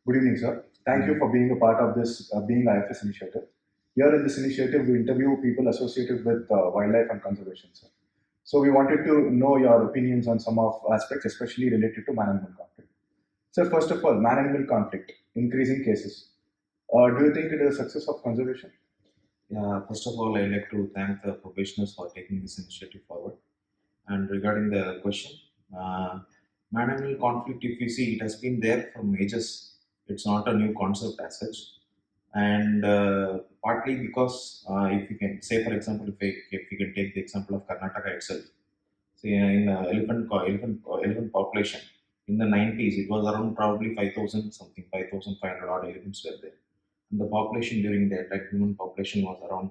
Good evening, sir. Thank you for being a part of this Being IFS initiative. Here in this initiative, we interview people associated with wildlife and conservation, sir. So we wanted to know your opinions on some of aspects, especially related to man-animal conflict. Sir, first of all, man-animal conflict, increasing cases. Do you think it is a success of conservation? Yeah, first of all, I'd like to thank the professionals for taking this initiative forward. And regarding the question, uh, man-animal conflict, if you see, it has been there from ages. It's not a new concept as such. And partly because, if you can say, for example, if you can take the example of Karnataka itself, see, in elephant population, in the 90s, it was around probably 5,000 something, 5,500 odd elephants were there. And the population during that, like human population was around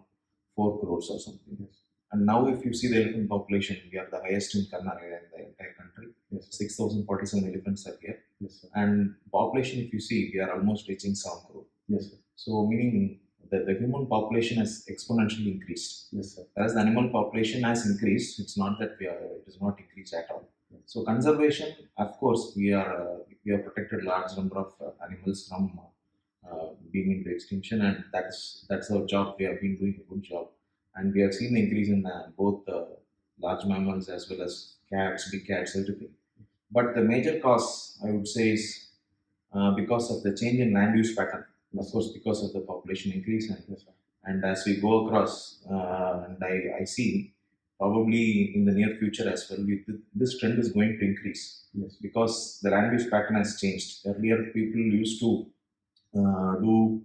4 crores or something. Yes. And now, if you see the elephant population, we are the highest in Karnataka in the entire country. Yes. 6,047 elephants are here. Yes, sir. And population, if you see, we are almost reaching 7 crore. Yes, sir. So, meaning that the human population has exponentially increased. Yes, sir. Whereas the animal population has increased, it's not that it is not increased at all. So, conservation, of course, we have protected large number of animals from being into extinction, and that's our job. We have been doing a good job, and we have seen the increase in both large mammals as well as cats, big cats, everything. But the major cause, I would say, is because of the change in land use pattern. Of course, because of the population increase, and as we go across, and I see probably in the near future as well, this trend is going to increase. Yes. Because the land use pattern has changed. Earlier, people used to do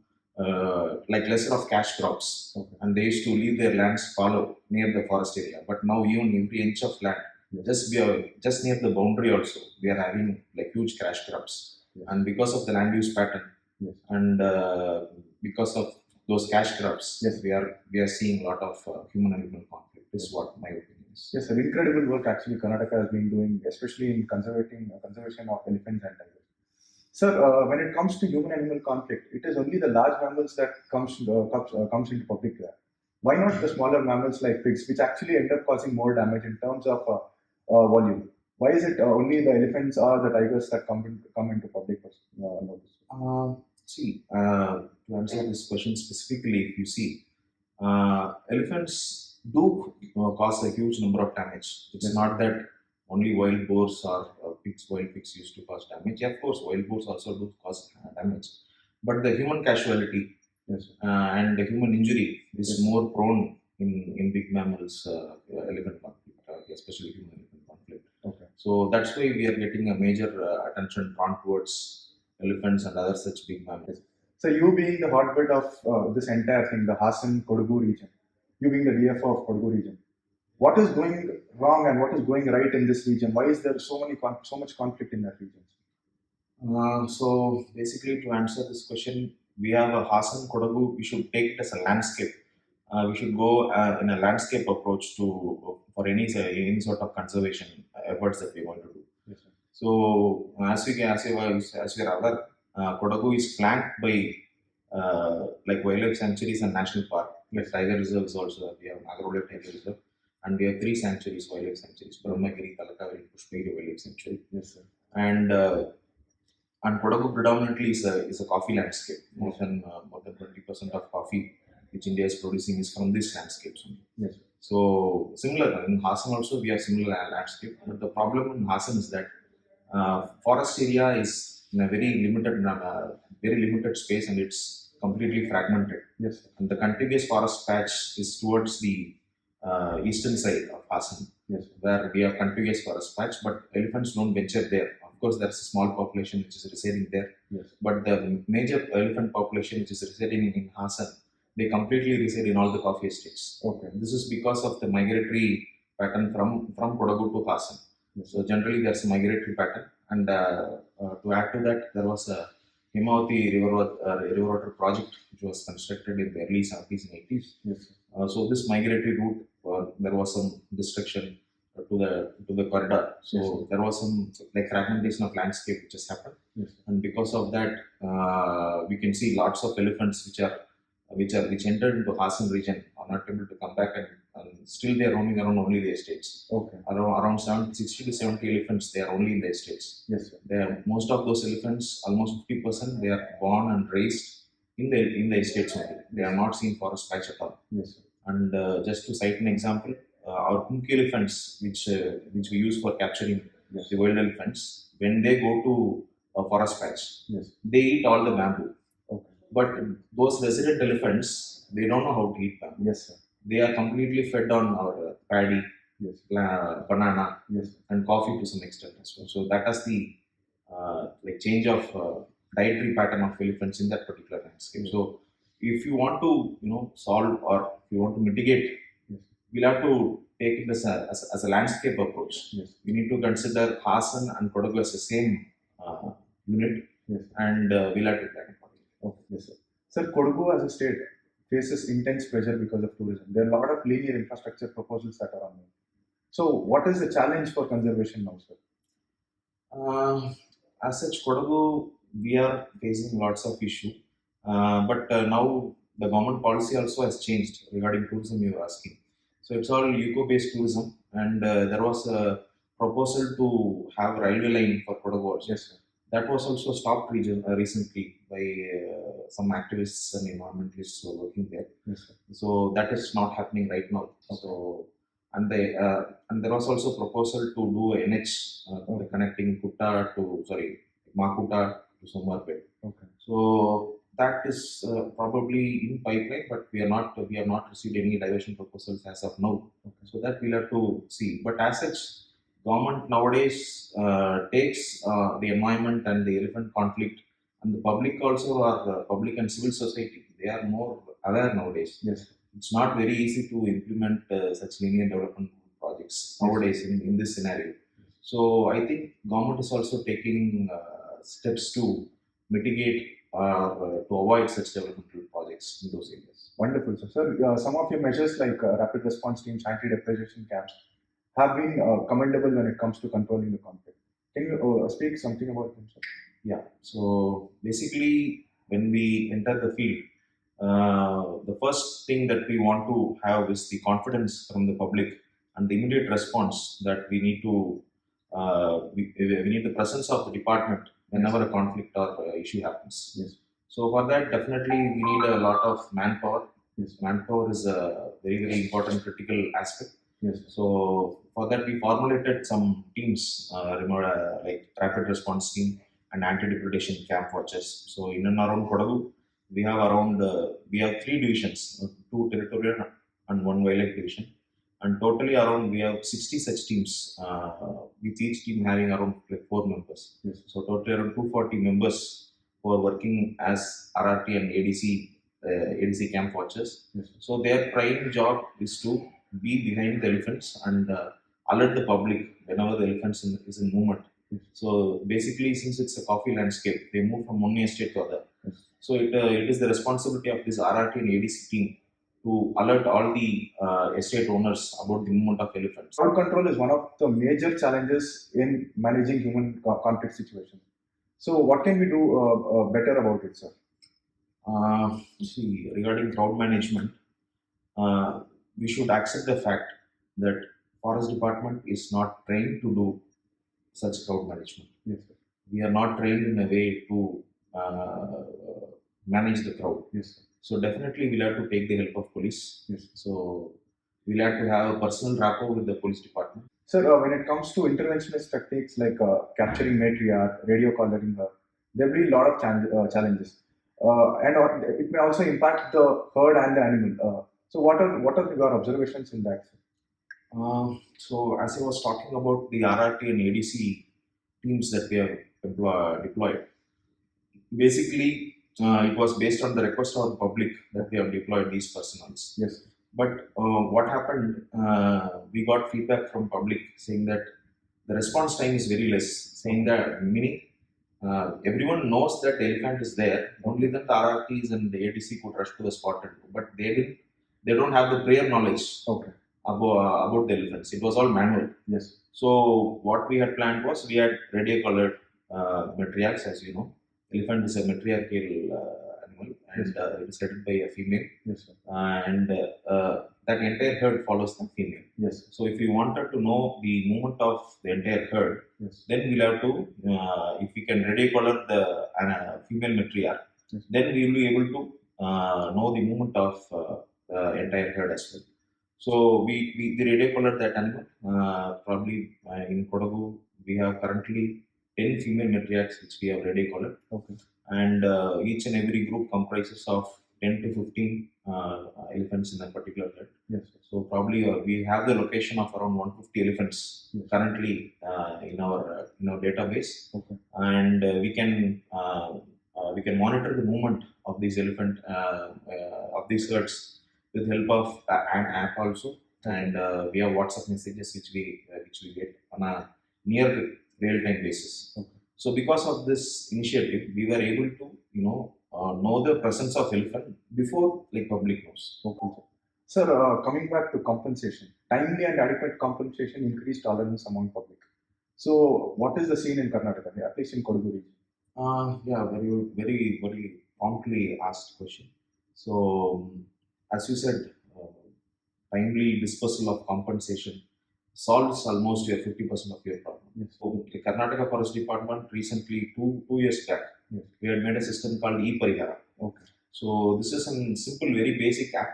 like lesser of cash crops, Okay. and they used to leave their lands fallow near the forest area. But now, even every inch of land, just near the boundary also, we are having like huge cash crops. Yes. And because of the land use pattern, Yes. and because of those cash crops, Yes. we are seeing a lot of human-animal conflict. Is Yes. what my opinion is. Yes, sir. Incredible work actually Karnataka has been doing, especially in conservation of elephants and tigers. Sir, when it comes to human-animal conflict, it is only the large mammals that comes into public there. Why not the smaller mammals like pigs, which actually end up causing more damage in terms of volume? Why is it only the elephants or the tigers that come into public notice? To answer this question specifically, if you see, elephants do cause a huge number of damage. It's Yes. not that only wild boars or wild pigs used to cause damage. Yeah, of course, wild boars also do cause damage. But the human casualty Yes, sir. and the human injury is Yes. more prone in big mammals, elephant conflict, especially human elephant conflict. Okay. So that's why we are getting a major attention drawn towards elephants and other such big mammals. So you being the hotbed of this entire thing, the Hassan Kodagu region, you being the DFO of Kodagu region, what is going wrong and what is going right in this region? Why is there so much conflict in that region? So basically, to answer this question, we have a Hassan Kodagu. We should take it as a landscape. We should go in a landscape approach to for any sort of conservation efforts that we want to do. Yes, sir. So as we are aware, Kodagu is flanked by like wildlife sanctuaries and national park. Like tiger reserves also. We have Nagarole Tiger Reserve, and we have 3 sanctuaries, wildlife sanctuaries: Brahmagiri, Talakaveri, Pushpagiri Wildlife Sanctuary. Yes, sir. And Kodagu predominantly is a coffee landscape. More than 20% of coffee which India is producing is from this landscapes only. Yes. So similar in Hassan also we have similar landscape. But the problem in Hassan is that forest area is in a very limited space, and it's completely fragmented. Yes, sir. And the contiguous forest patch is towards the eastern side of Hassan, Yes, sir. where we have contiguous forest patch, but elephants don't venture there. Of course, there's a small population which is residing there, Yes. but the major elephant population which is residing in Hassan, they completely reside in all the coffee estates. Okay. This is because of the migratory pattern from Kodagu to Hassan. Yes. So generally, there's a migratory pattern, and to add to that, there was a Himavati river water project which was constructed in the early 70s and 80s. Yes, sir. So this migratory route, there was some destruction to the corridor. So Yes, there was some like fragmentation of landscape which has happened, Yes. and because of that, we can see lots of elephants which entered into Hassan region are not able to come back, and still they are roaming around only the estates. Okay. Around 60 to 70 elephants, they are only in the estates. Yes, sir. They are, most of those elephants, almost 50%, they are born and raised in the estates only. They are not seen forest patch at all. Yes, sir. And just to cite an example, our pink elephants, which we use for capturing Yes. the wild elephants, when they go to a forest patch, Yes. they eat all the bamboo. Okay. But those resident elephants, they don't know how to eat bamboo. Yes, sir. They are completely fed on our paddy, Yes. banana, Yes, sir. and coffee to some extent as well. So that is the like change of dietary pattern of elephants in that particular landscape. Yes. So if you want to solve, or if you want to mitigate, Yes. we'll have to take it as a landscape approach. Yes. We need to consider Hassan and Kodagu as the same unit, Yes. and we'll have to plan accordingly. Okay. Yes, sir. Sir, Kodagu as a state faces intense pressure because of tourism. There are a lot of linear infrastructure proposals that are on it. So, what is the challenge for conservation now, sir? As such, Kodagu, we are facing lots of issue, but now the government policy also has changed regarding tourism. You were asking, so it's all eco-based tourism, and there was a proposal to have railway line for Kodagu also. Yes, sir. That was also stopped recently by some activists and environmentalists who are working there. Yes, sir. So that is not happening right now. Okay. So and there was also proposal to do NH connecting Makuta to Somarpet. Okay. So that is probably in pipeline, but we have not received any diversion proposals as of now. Okay. So that we'll have to see. But as such, government nowadays takes the environment and the elephant conflict, and the public also are public and civil society. They are more aware nowadays. Yes. It's not very easy to implement such linear development projects nowadays in this scenario. So I think government is also taking steps to mitigate or to avoid such developmental projects in those areas. Wonderful, sir. Sir, some of your measures like rapid response teams, anti-depreciation camps have been commendable when it comes to controlling the conflict. Can you speak something about them, sir? Yeah. So basically, when we enter the field, the first thing that we want to have is the confidence from the public and the immediate response that we need to we need the presence of the department whenever a conflict or issue happens. Yes. So for that, definitely we need a lot of manpower. Yes. Manpower is a very, very important critical aspect. Yes. So for that, we formulated some teams, like rapid response team and anti-depredation camp watchers. So in and around Kodagu, we have 3 divisions, 2 territorial and 1 wildlife division, and totally around we have 60 such teams, with each team having around 4 members. Yes. So totally around 240 members who are working as RRT and ADC camp watchers. Yes. So their prime job is to be behind the elephants and alert the public whenever the elephants is in movement. Yes. So basically, since it's a coffee landscape, they move from one estate to other. Yes. So it is the responsibility of this RRT and ADC team to alert all the estate owners about the movement of elephants. Crowd control is one of the major challenges in managing human conflict situations. So, what can we do better about it, sir? See, regarding crowd management, we should accept the fact that forest department is not trained to do such crowd management. Yes, sir. We are not trained in a way to manage the crowd. Yes, sir. So definitely we'll have to take the help of police. Yes. So we'll have to have a personal rapport with the police department. Sir, when it comes to interventionist techniques like capturing matriarch, radio collaring, there will be a lot of challenges, it may also impact the herd and the animal. So, what are your observations in that, sir? So as I was talking about the RRT and ADC teams that we have deployed, basically it was based on the request of the public that we have deployed these personnels. Yes. But what happened, we got feedback from public saying that the response time is very less, saying that meaning everyone knows that the elephant is there, only then the RRTs and the ADC could rush to the spot, but they don't have the prior knowledge. Okay. About the elephants. It was all manual. Yes. So what we had planned was we had radio colored matriarchs, as you know. Elephant is a matriarchal animal, and Yes. it is headed by a female. Yes, sir. And that entire herd follows the female. Yes. So if we wanted to know the movement of the entire herd, Yes. then we'll have to, if we can ready color the female matriarch, Yes. then we will be able to know the movement of the entire herd as well. So we radio color that animal. Probably in Kodagu, we have currently 10 female matriarchs which we have radio colored. Okay. And each and every group comprises of 10 to 15 elephants in a particular herd. Yes. So probably we have the location of around 150 elephants Yes. currently in our database, Okay. and we can monitor the movement of these elephant of these herds with help of an app also, and we have WhatsApp messages which we get on a near real time basis. Okay. So because of this initiative, we were able to know the presence of elephant before like public knows. Okay. Sir, coming back to compensation, timely and adequate compensation increased tolerance among public. So, what is the scene in Karnataka, at least in Kodagu region? Yeah, very promptly asked question. So, as you said, timely dispersal of compensation solves almost your 50% of your problem. Yes. So, the Karnataka Forest Department recently, two years back, Yes. we had made a system called e-Parihara. Okay. So, this is a simple, very basic app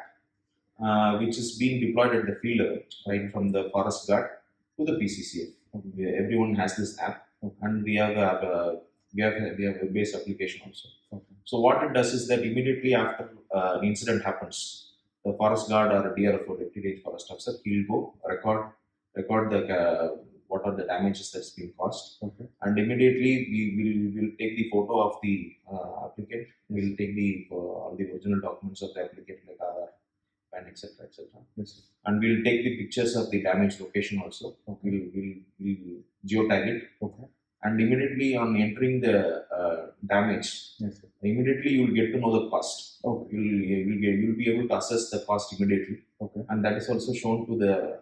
which is being deployed at the field level, right from the forest guard to the PCCF. Okay. Everyone has this app, okay. And we have a base application also. Okay. So what it does is that immediately after an incident happens, the forest guard or a DRFO, Deputy Range Forest Officer, he'll go record the what are the damages that's been caused, okay. And immediately we will take the photo of the applicant. Yes. We'll take all the original documents of the applicant like Aadhaar, PAN, etc. Yes. And we'll take the pictures of the damage location also. Okay. We'll geotag it. Okay. And immediately on entering the damage, yes, immediately you will get to know the cost. Okay. You'll be able to assess the cost immediately. Okay. And that is also shown to the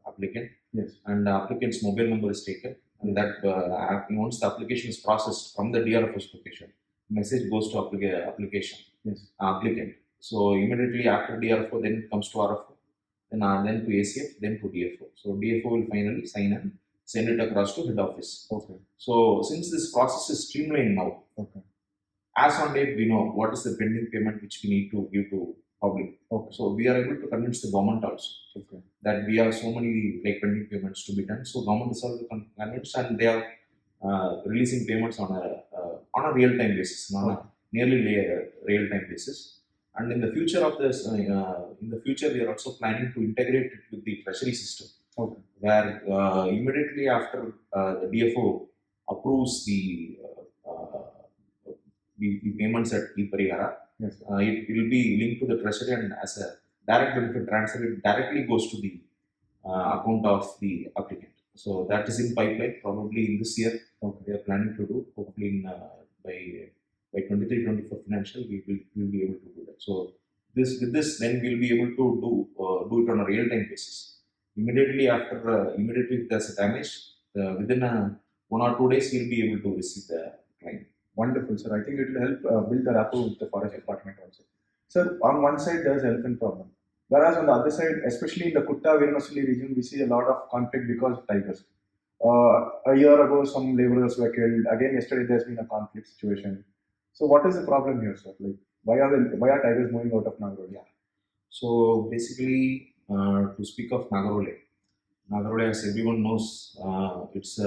applicant. Yes. And the applicant's mobile number is taken. And that once the application is processed from the DRFO's location, message goes to application. Yes. Applicant. So immediately after DRFO, then it comes to RFO, then to ACF, then to DFO. So DFO will finally sign and send it across to head office. Okay. So since this process is streamlined now, okay, as on date we know what is the pending payment which we need to give to public. Okay. So we are able to convince the government also, okay, that we have so many like pending payments to be done. So government is also convinced, and they are releasing payments on a real time basis, not a nearly real time basis. And in the future of this, we are also planning to integrate it with the treasury system. Okay. Where immediately after the DFO approves the payments at e-Parihara, yes, it will be linked to the treasury, and as a direct benefit transfer, it directly goes to the account of the applicant. So that is in pipeline. Probably in this year, okay, we are planning to do. Hopefully in by 23-24 financial, we will be able to do that. So with this, then we'll be able to do it on a real time basis. Immediately if there's a damage, within 1 or 2 days, we'll be able to receive the claim. Wonderful, sir. I think it will help build the rapport with the forest department also. Sir, on one side there's elephant problem, whereas on the other side, especially in the Kutta Viranasuli region, we see a lot of conflict because of tigers. A year ago, some laborers were killed. Again, yesterday there's been a conflict situation. So, what is the problem here, sir? Like, why are tigers moving out of Nagarole? Yeah. So basically, to speak of Nagarole, as everyone knows, it's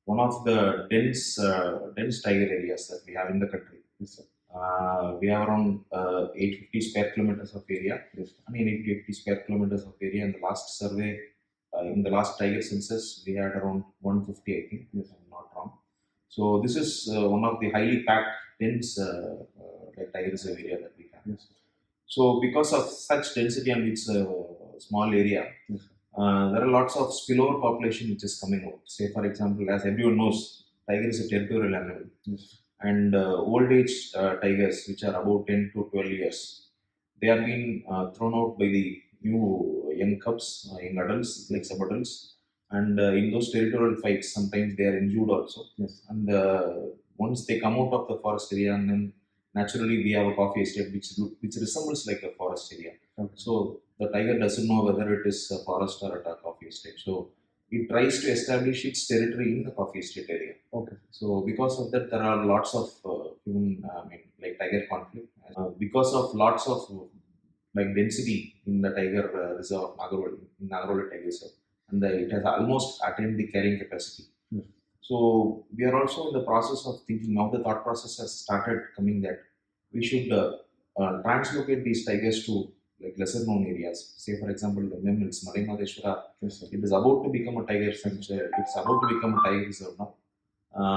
one of the dense tiger areas that we have in the country. Yes, we have around 850 square kilometers of area. Yes. 850 square kilometers of area. In the last survey, in the last tiger census, we had around 150, I think, if I'm not wrong. So this is one of the highly packed, dense tiger reserve area that we have. Yes. So because of such density and it's a small area, yes, there are lots of spillover population which is coming out. Say for example, as everyone knows, tiger is a territorial animal. Yes. And old age tigers, which are about 10 to 12 years, they are being thrown out by the new young cubs, young adults, like sub-adults. And in those territorial fights, sometimes they are injured also. Yes. And once they come out of the forest area, and then naturally we have a coffee estate which resembles like a forest area. Okay. So the tiger doesn't know whether it is a forest or a coffee estate. So it tries to establish its territory in the coffee estate area. Okay. So because of that, there are lots of human, like tiger conflict. Because of lots of like density in the tiger reserve of Nagaroli, in Nagaroli Tiger Reserve, and it has almost attained the carrying capacity. Yes. So we are also in the process of thinking. Now the thought process has started coming that we should translocate these tigers to like lesser known areas. Say for example, the Memils, Madikeri, Yes, sir. it is about to become a tiger sanctuary. It's about to become a tiger reserve now.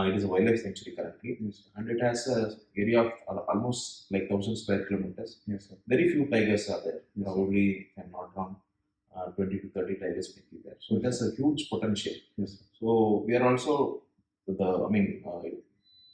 It is a wildlife sanctuary currently, Yes, sir. and it has an area of almost like 1,000 square kilometers. Yes, sir. Very few tigers are there. Yes. Probably, if I'm not wrong, 20 to 30 tigers may be there. So it has a huge potential. Yes, sir. So we are also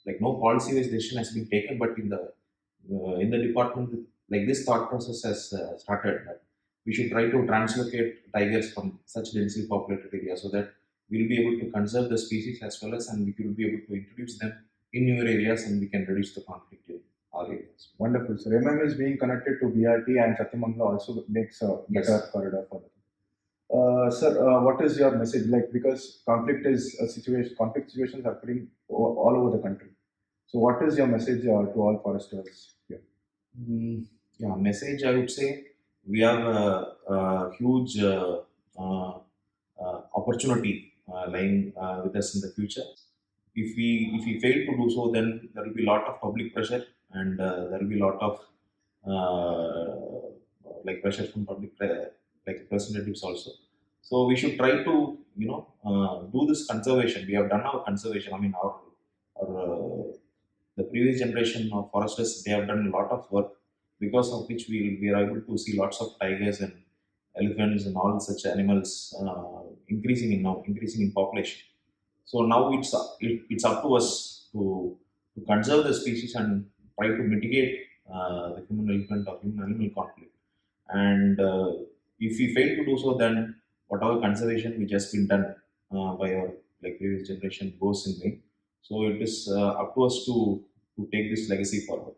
like no policy-based decision has been taken, but in the department, like this thought process has started. That we should try to translocate tigers from such densely populated areas so that we'll be able to conserve the species as well as, and we will be able to introduce them in newer areas, and we can reduce the conflict in our areas. Wonderful. So MML is being connected to BRT, and Satyamangala also makes a better Yes. corridor for them. Sir, what is your message? Like, because conflict is a situation, conflict situations are occurring all over the country. So, what is your message to all foresters here? Yeah, message I would say we have a huge opportunity lying with us in the future. If we fail to do so, then there will be a lot of public pressure, and there will be a lot of like pressure from public like representatives also. So we should try to do this conservation. We have done our conservation. I mean our the previous generation of foresters, they have done a lot of work, because of which we are able to see lots of tigers and elephants and all such animals increasing in population. So now it's up to us to conserve the species and try to mitigate the human elephant or human animal conflict. And if we fail to do so, then whatever conservation which has been done by our like previous generation goes in vain. So it is up to us to take this legacy forward.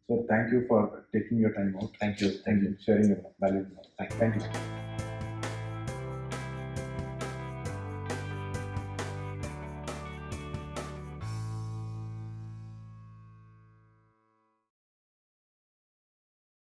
So, thank you for taking your time out. Thank you. Thank you. Sharing your valuable knowledge. Thank you. Thank you.